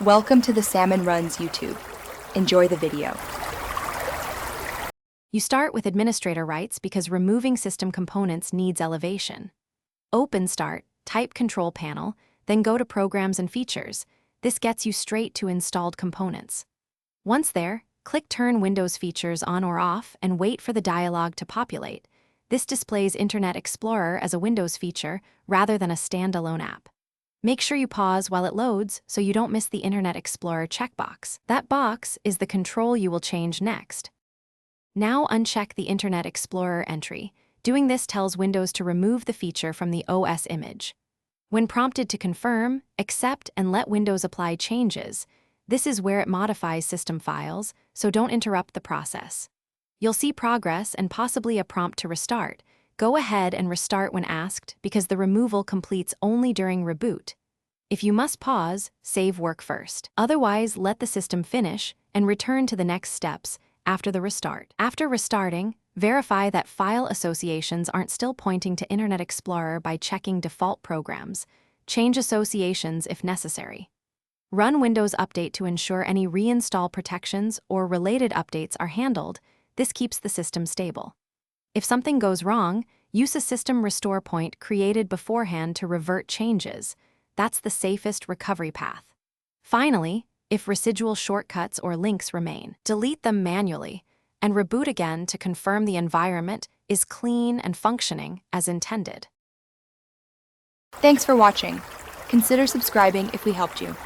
Welcome to the Salmon Runs YouTube. Enjoy the video. You start with administrator rights because removing system components needs elevation. Open Start, type Control Panel, then go to Programs and Features. This gets you straight to installed components. Once there, click Turn Windows Features on or off and wait for the dialog to populate. This displays Internet Explorer as a Windows feature rather than a standalone app. Make sure you pause while it loads so you don't miss the Internet Explorer checkbox. That box is the control you will change next. Now uncheck the Internet Explorer entry. Doing this tells Windows to remove the feature from the OS image. When prompted to confirm, accept and let Windows apply changes. This is where it modifies system files, so don't interrupt the process. You'll see progress and possibly a prompt to restart. Go ahead and restart when asked because the removal completes only during reboot. If you must pause, save work first. Otherwise, let the system finish and return to the next steps after the restart. After restarting, verify that file associations aren't still pointing to Internet Explorer by checking default programs. Change associations if necessary. Run Windows Update to ensure any reinstall protections or related updates are handled. This keeps the system stable. If something goes wrong, use a system restore point created beforehand to revert changes. That's the safest recovery path. Finally, if residual shortcuts or links remain, delete them manually and reboot again to confirm the environment is clean and functioning as intended. Thanks for watching. Consider subscribing if we helped you.